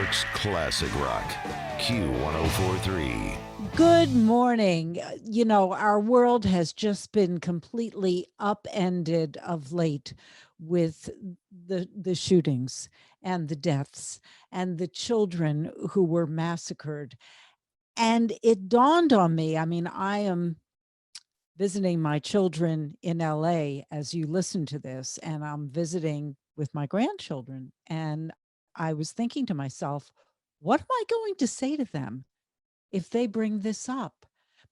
York's classic rock, Q1043. Good morning. Our world has just been completely upended of late with the shootings and the deaths and the children who were massacred. And it dawned on me, I am visiting my children in LA as you listen to this, and I'm visiting with my grandchildren. And I was thinking to myself, what am I going to say to them if they bring this up?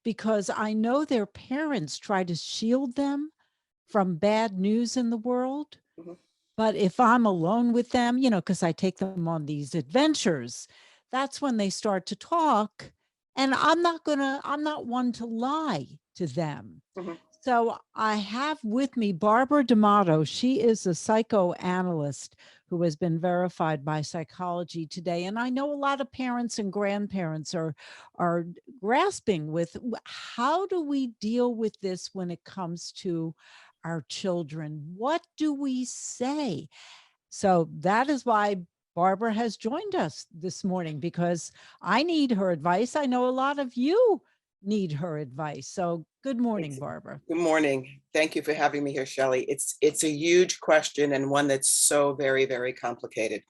Because I know their parents try to shield them from bad news in the world. Mhm. But if I'm alone with them, because I take them on these adventures, that's when they start to talk. And I'm not one to lie to them. Mhm. So I have with me Barbara D'Amato. She is a psychoanalyst who has been verified by Psychology Today. And I know a lot of parents and grandparents are grasping with how do we deal with this when it comes to our children? What do we say? So that is why Barbara has joined us this morning, because I need her advice. I know a lot of you need her advice. So good morning, Barbara. Good morning. Thank you for having me here, Shelley. It's a huge question and one that's so very, very complicated.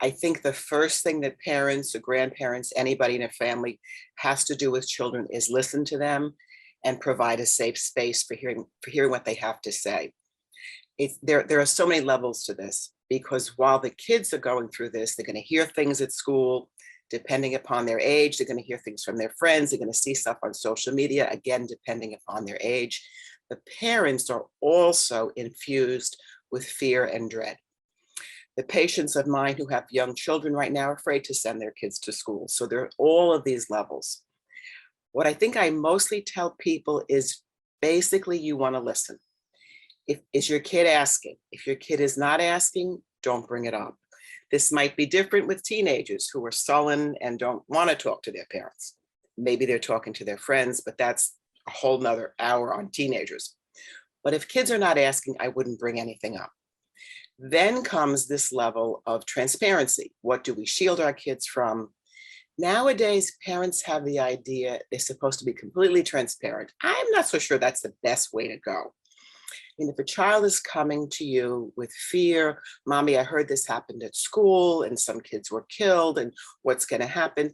I think the first thing that parents or grandparents, anybody in a family has to do with children is listen to them and provide a safe space for hearing what they have to say. There are so many levels to this, because while the kids are going through this, they're going to hear things at school. Depending upon their age, they're going to hear things from their friends. They're going to see stuff on social media, again, depending upon their age. The parents are also infused with fear and dread. The patients of mine who have young children right now are afraid to send their kids to school. So there are all of these levels. What I think I mostly tell people is basically you want to listen. Is your kid asking? If your kid is not asking, don't bring it up. This might be different with teenagers who are sullen and don't want to talk to their parents. Maybe they're talking to their friends, but that's a whole nother hour on teenagers. But if kids are not asking, I wouldn't bring anything up. Then comes this level of transparency. What do we shield our kids from? Nowadays, parents have the idea they're supposed to be completely transparent. I'm not so sure that's the best way to go. And if a child is coming to you with fear, mommy, I heard this happened at school and some kids were killed and what's going to happen?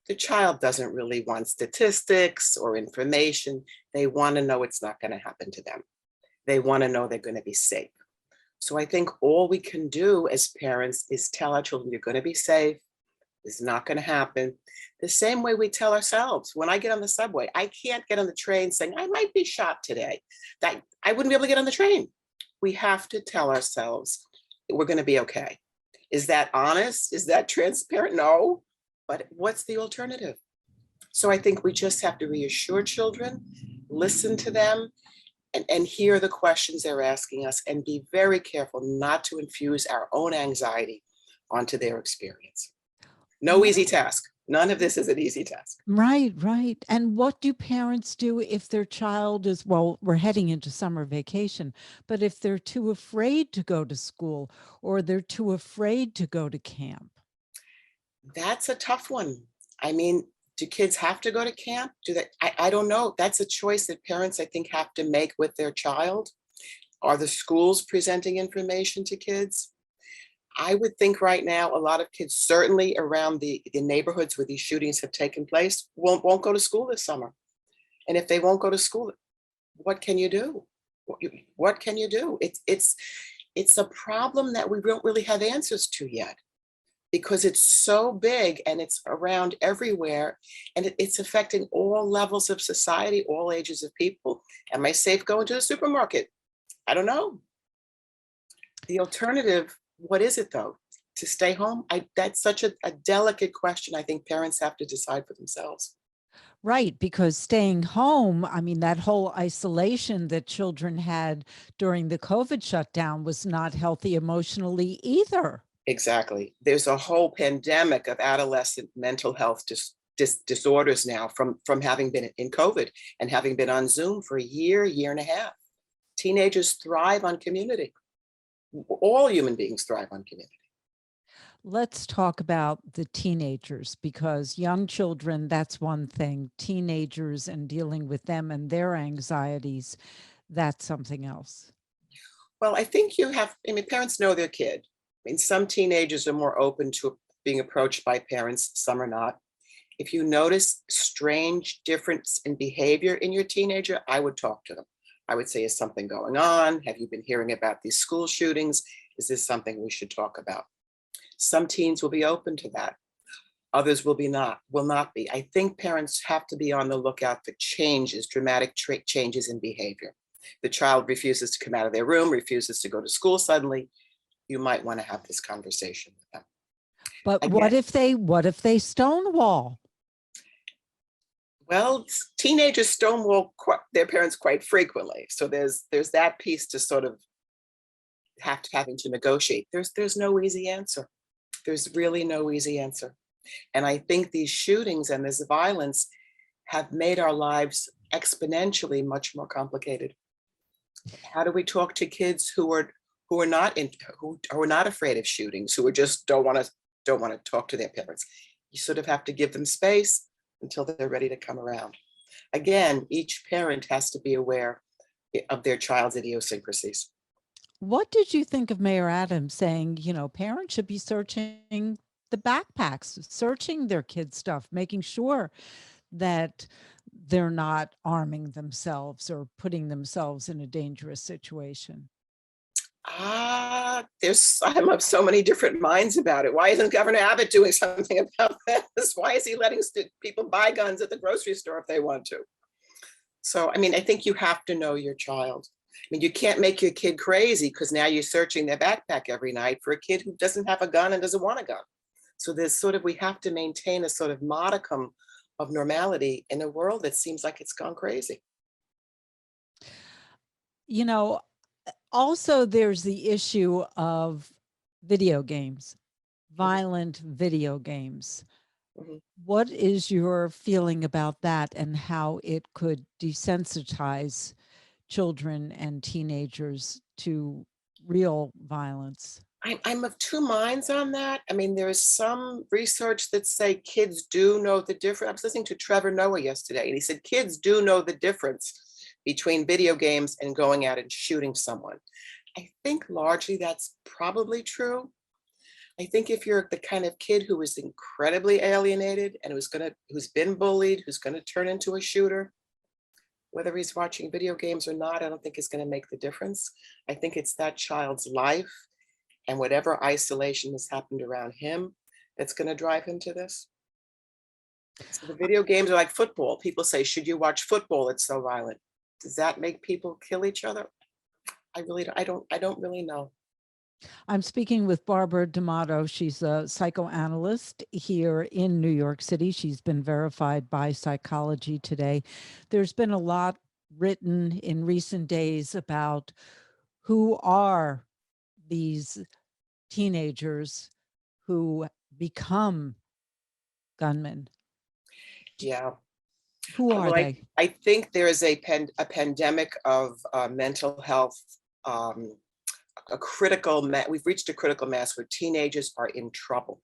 The child doesn't really want statistics or information. They want to know it's not going to happen to them. They want to know they're going to be safe. So I think all we can do as parents is tell our children, you're going to be safe. It's not going to happen. The same way we tell ourselves. When I get on the subway, I can't get on the train saying, I might be shot today. That I wouldn't be able to get on the train. We have to tell ourselves we're going to be okay. Is that honest? Is that transparent? No. But what's the alternative? So I think we just have to reassure children, listen to them, and hear the questions they're asking us, and be very careful not to infuse our own anxiety onto their experience. No easy task. None of this is an easy task. Right, right. And what do parents do if their child is, well, we're heading into summer vacation, but if they're too afraid to go to school or they're too afraid to go to camp? That's a tough one. I mean, do kids have to go to camp? Do they? I don't know. That's a choice that parents, I think, have to make with their child. Are the schools presenting information to kids? I would think right now, a lot of kids, certainly around the neighborhoods where these shootings have taken place, won't go to school this summer. And if they won't go to school, what can you do? What can you do? It's a problem that we don't really have answers to yet, because it's so big and it's around everywhere, and it's affecting all levels of society, all ages of people. Am I safe going to the supermarket? I don't know. The alternative, what is it though? To stay home? That's such a delicate question. I think parents have to decide for themselves. Right, because staying home, that whole isolation that children had during the COVID shutdown was not healthy emotionally either. Exactly. There's a whole pandemic of adolescent mental health disorders now from having been in COVID and having been on Zoom for a year and a half. Teenagers thrive on community. All human beings thrive on community. Let's talk about the teenagers, because young children, that's one thing. Teenagers and dealing with them and their anxieties, that's something else. Well, I think I mean, parents know their kid. I mean, some teenagers are more open to being approached by parents, some are not. If you notice strange difference in behavior in your teenager, I would talk to them. I would say, is something going on? Have you been hearing about these school shootings? Is this something we should talk about? Some teens will be open to that. Others will not be. I think parents have to be on the lookout for changes, dramatic changes in behavior. The child refuses to come out of their room, refuses to go to school suddenly. You might want to have this conversation with them. But Again, what if they stonewall? well, teenagers stonewall their parents quite frequently. So there's that piece to sort of having to negotiate. There's no easy answer. There's really no easy answer. And I think these shootings and this violence have made our lives exponentially much more complicated. How do we talk to kids who are not afraid of shootings, who are just don't want to talk to their parents? You sort of have to give them space until they're ready to come around. Again, each parent has to be aware of their child's idiosyncrasies. What did you think of Mayor Adams saying, parents should be searching the backpacks, searching their kids' stuff, making sure that they're not arming themselves or putting themselves in a dangerous situation? I'm of so many different minds about it. Why isn't Governor Abbott doing something about this? Why is he letting people buy guns at the grocery store if they want to? So, I mean, I think you have to know your child. I mean, you can't make your kid crazy because now you're searching their backpack every night for a kid who doesn't have a gun and doesn't want a gun. So we have to maintain a sort of modicum of normality in a world that seems like it's gone crazy. You know, Also, there's the issue of video games, violent video games. Mhm. What is your feeling about that and how it could desensitize children and teenagers to real violence? I'm of two minds on that. I mean, there is some research that say kids do know the difference. I was listening to Trevor Noah yesterday, and he said kids do know the difference between video games and going out and shooting someone. I think largely that's probably true. I think if you're the kind of kid who is incredibly alienated and who's been bullied, who's gonna turn into a shooter, whether he's watching video games or not, I don't think is gonna make the difference. I think it's that child's life and whatever isolation has happened around him that's going to drive him to this. So the video games are like football. People say, should you watch football? It's so violent. Does that make people kill each other? I don't really know. I'm speaking with Barbara D'Amato. She's a psychoanalyst here in New York City. She's been verified by Psychology Today. There's been a lot written in recent days about who are these teenagers who become gunmen. Yeah. Who are Well, they? I think there is a pandemic of mental health, we've reached a critical mass where teenagers are in trouble,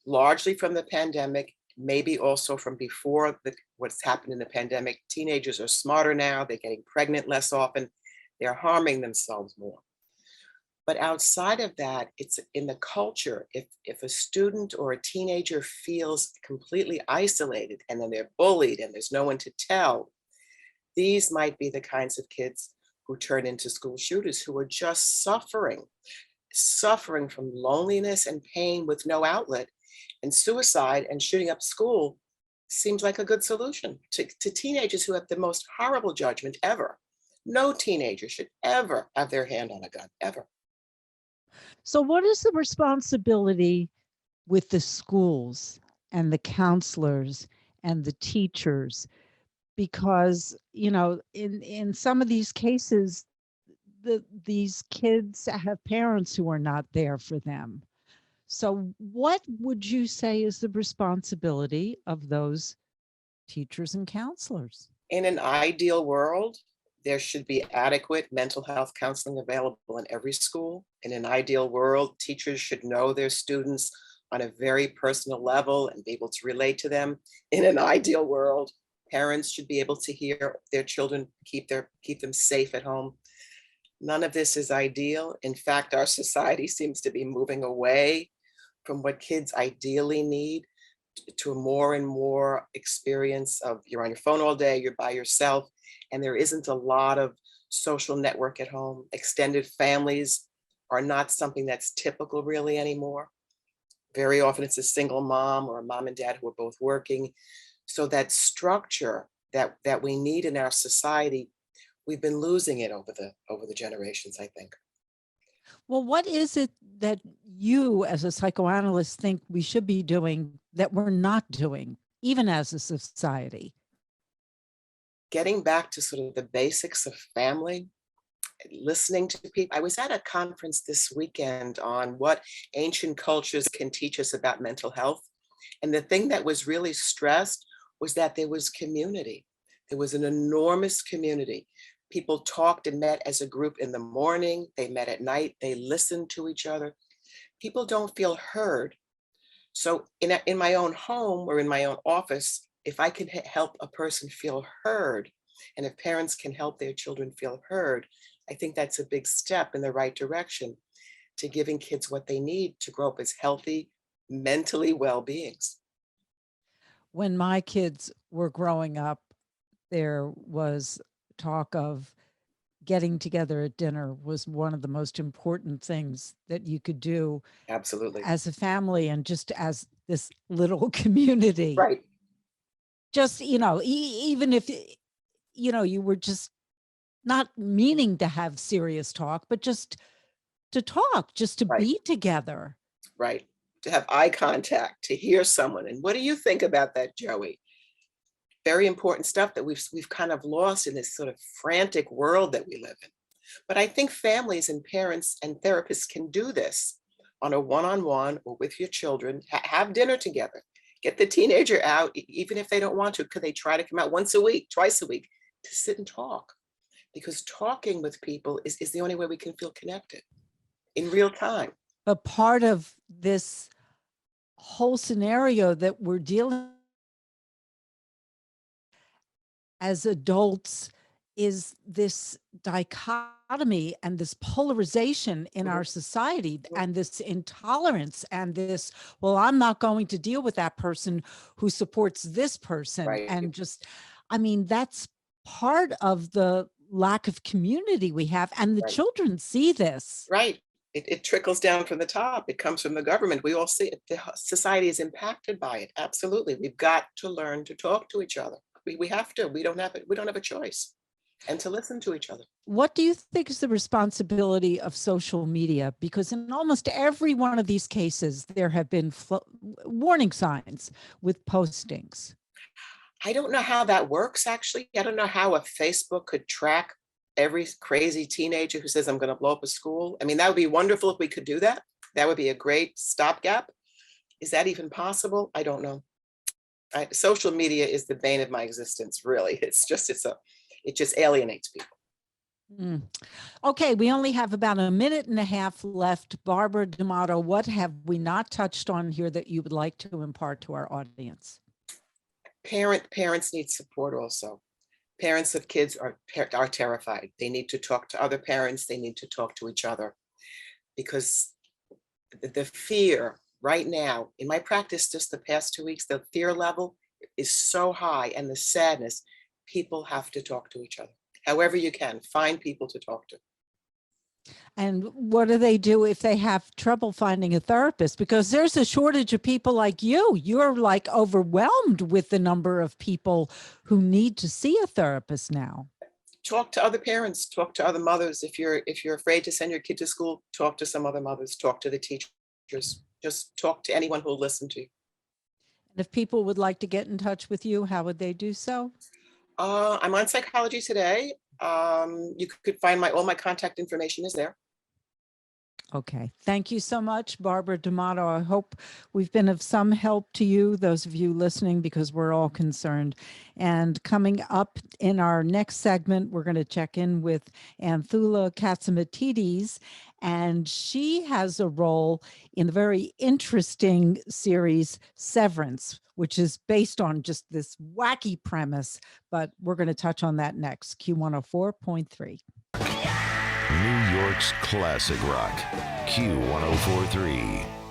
largely from the pandemic, maybe also from before what's happened in the pandemic. Teenagers are smarter now, they're getting pregnant less often, they're harming themselves more. But outside of that, it's in the culture. If a student or a teenager feels completely isolated and then they're bullied and there's no one to tell, these might be the kinds of kids who turn into school shooters, who are just suffering from loneliness and pain with no outlet. And suicide and shooting up school seems like a good solution to teenagers who have the most horrible judgment ever. No teenager should ever have their hand on a gun, ever. So, what is the responsibility with the schools and the counselors and the teachers? Because, in some of these cases, these kids have parents who are not there for them. So, what would you say is the responsibility of those teachers and counselors? In an ideal world, There should be adequate mental health counseling available in every school. In an ideal world, teachers should know their students on a very personal level and be able to relate to them. In an ideal world, parents should be able to hear their children, keep them safe at home. None of this is ideal. In fact, our society seems to be moving away from what kids ideally need to a more and more experience of you're on your phone all day, you're by yourself, and there isn't a lot of social network at home. Extended families are not something that's typical really anymore. Very often it's a single mom or a mom and dad who are both working. So that structure that we need in our society, we've been losing it over the generations, I think. Well, what is it that you as a psychoanalyst think we should be doing that we're not doing, even as a society? Getting back to sort of the basics of family, listening to people. I was at a conference this weekend on what ancient cultures can teach us about mental health. And the thing that was really stressed was that there was community. There was an enormous community. People talked and met as a group in the morning, they met at night, they listened to each other. People don't feel heard. So in my own home or in my own office, if I can help a person feel heard, and if parents can help their children feel heard, I think that's a big step in the right direction to giving kids what they need to grow up as healthy, mentally well beings. When my kids were growing up, there was talk of getting together at dinner was one of the most important things that you could do Absolutely. as a family and just as this little community. Right, Just, even if, you were just not meaning to have serious talk, but just to talk, just to right, be together. right. To have eye contact, to hear someone. And what do you think about that, Joey? Very important stuff that we've kind of lost in this sort of frantic world that we live in. But I think families and parents and therapists can do this on a one-on-one or with your children. Have dinner together. Get the teenager out, even if they don't want to. Could they try to come out once a week, twice a week, to sit and talk? Because talking with people is the only way we can feel connected in real time. But part of this whole scenario that we're dealing as adults is this dichotomy and this polarization in our Mhm. society and this intolerance and this, well, I'm not going to deal with that person who supports this person. Right, And just, I mean, that's part of the lack of community we have. And the right, children see this. right. It trickles down from the top. It comes from the government. We all see it. The society is impacted by it. Absolutely. We've got to learn to talk to each other. We have to. We don't have it. We don't have a choice. And to listen to each other. What do you think is the responsibility of social media? Because in almost every one of these cases, there have been warning signs with postings. I don't know how that works, actually. I don't know how a Facebook could track every crazy teenager who says, I'm going to blow up a school. I mean, that would be wonderful if we could do that. That would be a great stopgap. Is that even possible? I don't know. Social media is the bane of my existence, really. It just alienates people. Mm. Okay, we only have about a minute and a half left. Barbara D'Amato, what have we not touched on here that you would like to impart to our audience? Parents need support also. Parents of kids are terrified. They need to talk to other parents. They need to talk to each other because the fear right now in my practice, just the past 2 weeks, the fear level is so high and the sadness, people have to talk to each other. However you can, find people to talk to. And what do they do if they have trouble finding a therapist? Because there's a shortage of people like you. You're like overwhelmed with the number of people who need to see a therapist now. Talk to other parents, talk to other mothers. If you're afraid to send your kid to school, talk to some other mothers, talk to the teachers, just talk to anyone who'll listen to you. And if people would like to get in touch with you, how would they do so? I'm on Psychology Today. You could find all my contact information is there. Okay. Thank you so much, Barbara D'Amato. I hope we've been of some help to you, those of you listening, because we're all concerned. And coming up in our next segment, we're going to check in with Anthula Katsimatides, and she has a role in the very interesting series Severance, which is based on just this wacky premise, but we're going to touch on that next. Q104.3. New York's classic rock, Q1043.